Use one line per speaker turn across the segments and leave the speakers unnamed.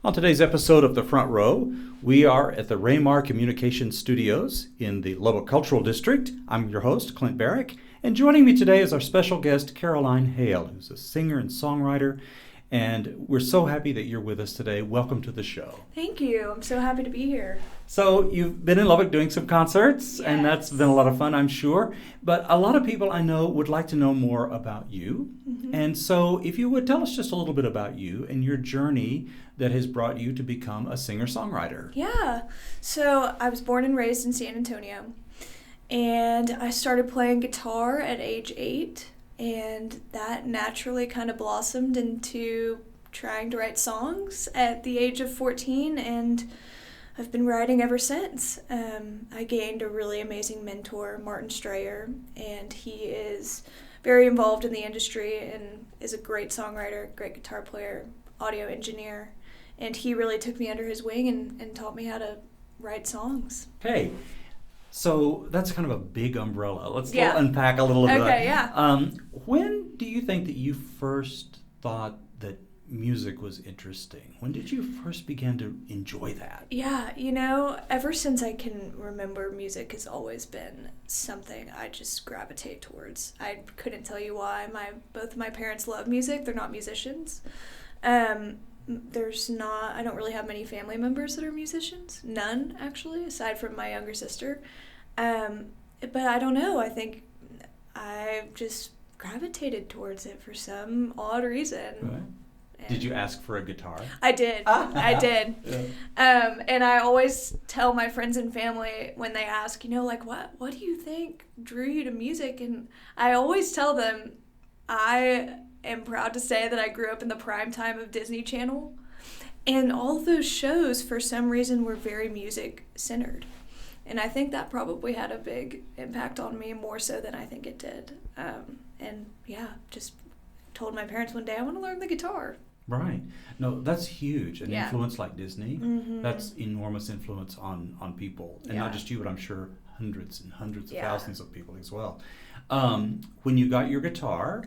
On today's episode of The Front Row, we are at the Raymar Communications Studios in the Lubbock Cultural District. I'm your host, Clint Barrick, and joining me today is our special guest, Caroline Hale, who's a singer and songwriter, and we're so happy that you're with us today. Welcome to the show.
Thank you. I'm so happy to be here.
So you've been in Lubbock doing some concerts, and that's been a lot of fun, I'm sure. But a lot of people I know would like to know more about you. Mm-hmm. And so if you would tell us just a little bit about you and your journey that has brought you to become a singer-songwriter.
Yeah. So I was born and raised in San Antonio, and I started playing guitar at age 8, and that naturally kind of blossomed into trying to write songs at the age of 14, and I've been writing ever since. I gained a really amazing mentor, Martin Strayer, and he is very involved in the industry and is a great songwriter, great guitar player, audio engineer, and he really took me under his wing and taught me how to write songs.
Okay, so that's kind of a big umbrella. Let's unpack a little bit.
Okay, yeah.
When do you think that you first thought that music was interesting? When did you first begin to enjoy that?
Yeah, ever since I can remember, music has always been something I just gravitate towards. I couldn't tell you why. Both of my parents love music. They're not musicians. I don't really have many family members that are musicians. None, actually, aside from my younger sister. But I don't know. I think I just gravitated towards it for some odd reason.
Right. Did you ask for a guitar?
I did. I did. Yeah. And I always tell my friends and family when they ask, what do you think drew you to music? And I always tell them I am proud to say that I grew up in the prime time of Disney Channel. And all of those shows, for some reason, were very music-centered. And I think that probably had a big impact on me, more so than I think it did. Just told my parents one day, I want to learn the guitar.
Right. No, that's huge. An influence like Disney,
mm-hmm.
that's enormous influence on people. And not just you, but I'm sure hundreds and hundreds of thousands of people as well. When you got your guitar,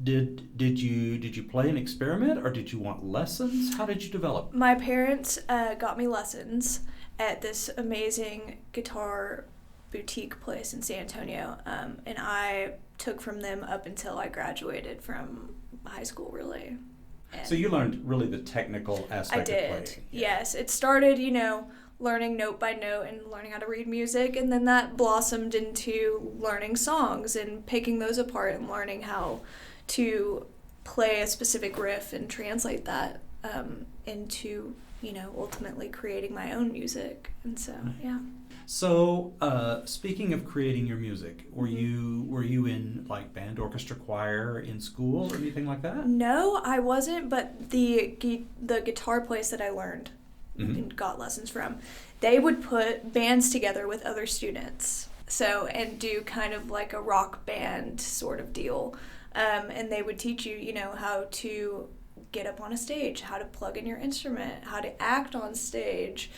did you play and experiment, or did you want lessons? How did you develop?
My parents got me lessons at this amazing guitar boutique place in San Antonio, and I took from them up until I graduated from high school, really.
So you learned really the technical aspect of playing.
I did, yes. It started, learning note by note and learning how to read music, and then that blossomed into learning songs and picking those apart and learning how to play a specific riff and translate that into, ultimately creating my own music. And so, yeah.
So, speaking of creating your music, were you in like band, orchestra, choir in school or anything like that?
No, I wasn't. But the guitar place that I learned and got lessons from, they would put bands together with other students. And do kind of like a rock band sort of deal, and they would teach you, how to get up on a stage, how to plug in your instrument, how to act on stage.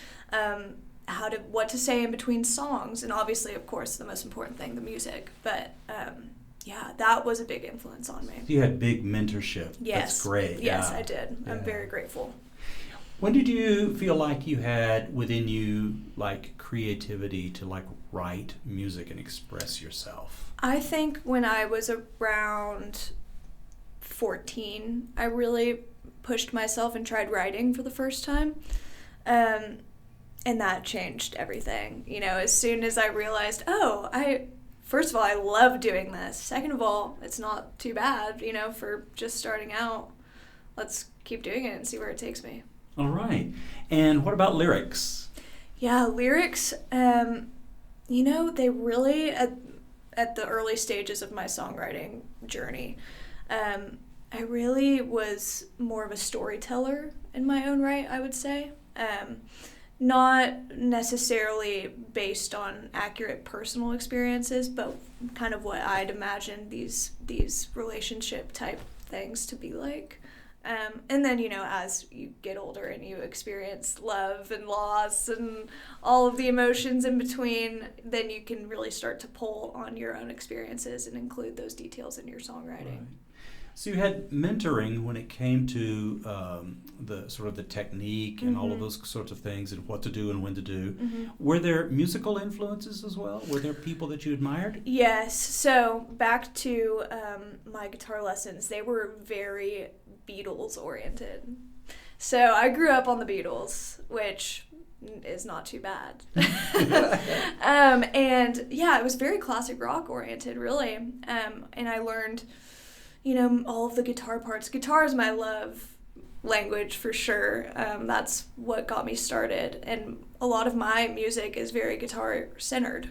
What to say in between songs, and obviously, of course, the most important thing, the music. But that was a big influence on me.
You had big mentorship.
Yes.
That's great.
Yes, I did. Yeah. I'm very grateful.
When did you feel like you had within you like creativity to like write music and express yourself?
I think when I was around 14, I really pushed myself and tried writing for the first time. And that changed everything. As soon as I realized, first of all, I love doing this. Second of all, it's not too bad, for just starting out. Let's keep doing it and see where it takes me.
All right. And what about lyrics?
Yeah, lyrics, they really, at the early stages of my songwriting journey, I really was more of a storyteller in my own right, I would say. Not necessarily based on accurate personal experiences, but kind of what I'd imagine these relationship type things to be like. And then, as you get older and you experience love and loss and all of the emotions in between, then you can really start to pull on your own experiences and include those details in your songwriting.
Right. So you had mentoring when it came to the sort of the technique and all of those sorts of things and what to do and when to do. Were there musical influences as well? Were there people that you admired?
Yes. So back to my guitar lessons, they were very Beatles oriented. So I grew up on the Beatles, which is not too bad. And yeah, it was very classic rock oriented, really. And I learned, all of the guitar parts. Guitar is my love language for sure. That's what got me started. And a lot of my music is very guitar centered.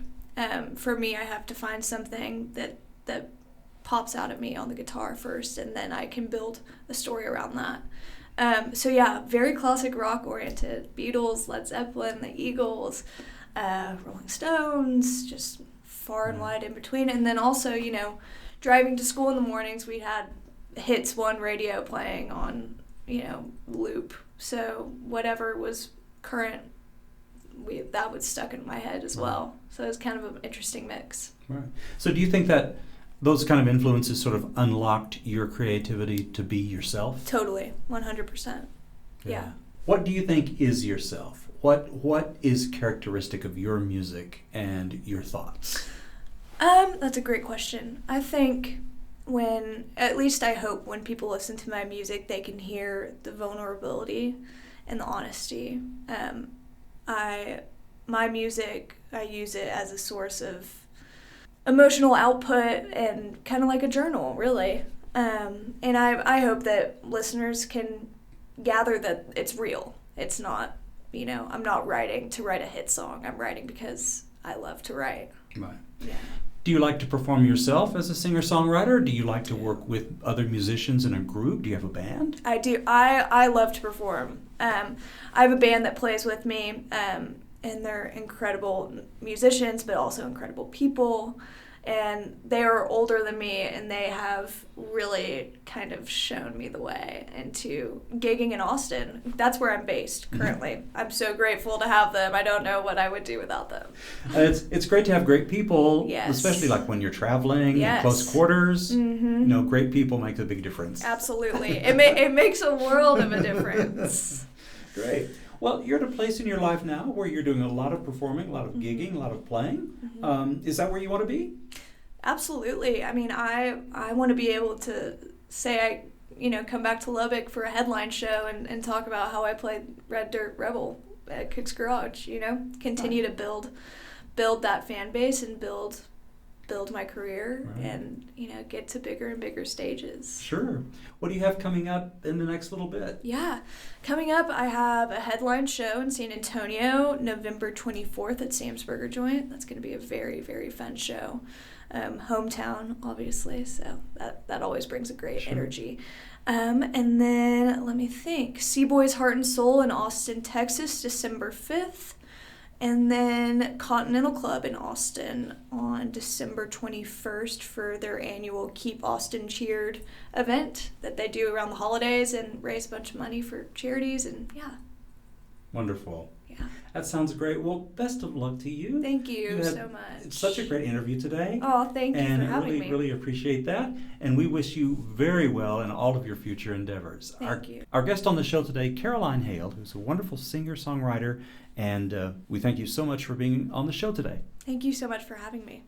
For me, I have to find something that pops out at me on the guitar first, and then I can build a story around that. So yeah, very classic rock oriented. Beatles, Led Zeppelin, the Eagles, Rolling Stones, just far and wide in between. And then also, driving to school in the mornings, we had Hits 1 radio playing on, loop. So whatever was current, that was stuck in my head as well. So it was kind of an interesting mix.
Right. So do you think that those kind of influences sort of unlocked your creativity to be yourself?
Totally, 100%. Yeah.
What do you think is yourself? What is characteristic of your music and your thoughts?
That's a great question. I think at least I hope when people listen to my music, they can hear the vulnerability and the honesty. My music, I use it as a source of emotional output and kind of like a journal, really. And I hope that listeners can gather that it's real. It's not, I'm not writing to write a hit song. I'm writing because I love to write.
Right.
Yeah.
Do you like to perform yourself as a singer-songwriter? Do you like to work with other musicians in a group? Do you have a band?
I do. I love to perform. I have a band that plays with me, and they're incredible musicians, but also incredible people. And they are older than me, and they have really kind of shown me the way into gigging in Austin. That's where I'm based currently. I'm so grateful to have them. I don't know what I would do without them.
It's great to have great people,
yes.
Especially like when you're traveling,
yes.
in close quarters. Great people make a big difference.
Absolutely. It makes a world of a difference.
Great. Well, you're at a place in your life now where you're doing a lot of performing, a lot of gigging, a lot of playing. Is that where you want to be?
Absolutely. I mean, I want to be able to say I come back to Lubbock for a headline show and talk about how I played Red Dirt Rebel at Cook's Garage, continue to build that fan base and build my career and, get to bigger and bigger stages.
Sure. What do you have coming up in the next little bit?
Yeah. Coming up, I have a headline show in San Antonio, November 24th at Sam's Burger Joint. That's going to be a very, very fun show. Hometown, obviously, so that always brings a great energy. And then, let me think, Seaboy's Heart and Soul in Austin, Texas, December 5th. And then Continental Club in Austin on December 21st for their annual Keep Austin Cheered event that they do around the holidays and raise a bunch of money for charities, and yeah.
Wonderful.
Yeah.
That sounds great. Well, best of luck to you.
Thank you so much.
It's such a great interview today.
Oh, thank you for having me.
And really appreciate that. And we wish you very well in all of your future endeavors.
Thank you.
Our guest on the show today, Caroline Hale, who's a wonderful singer-songwriter, and we thank you so much for being on the show today.
Thank you so much for having me.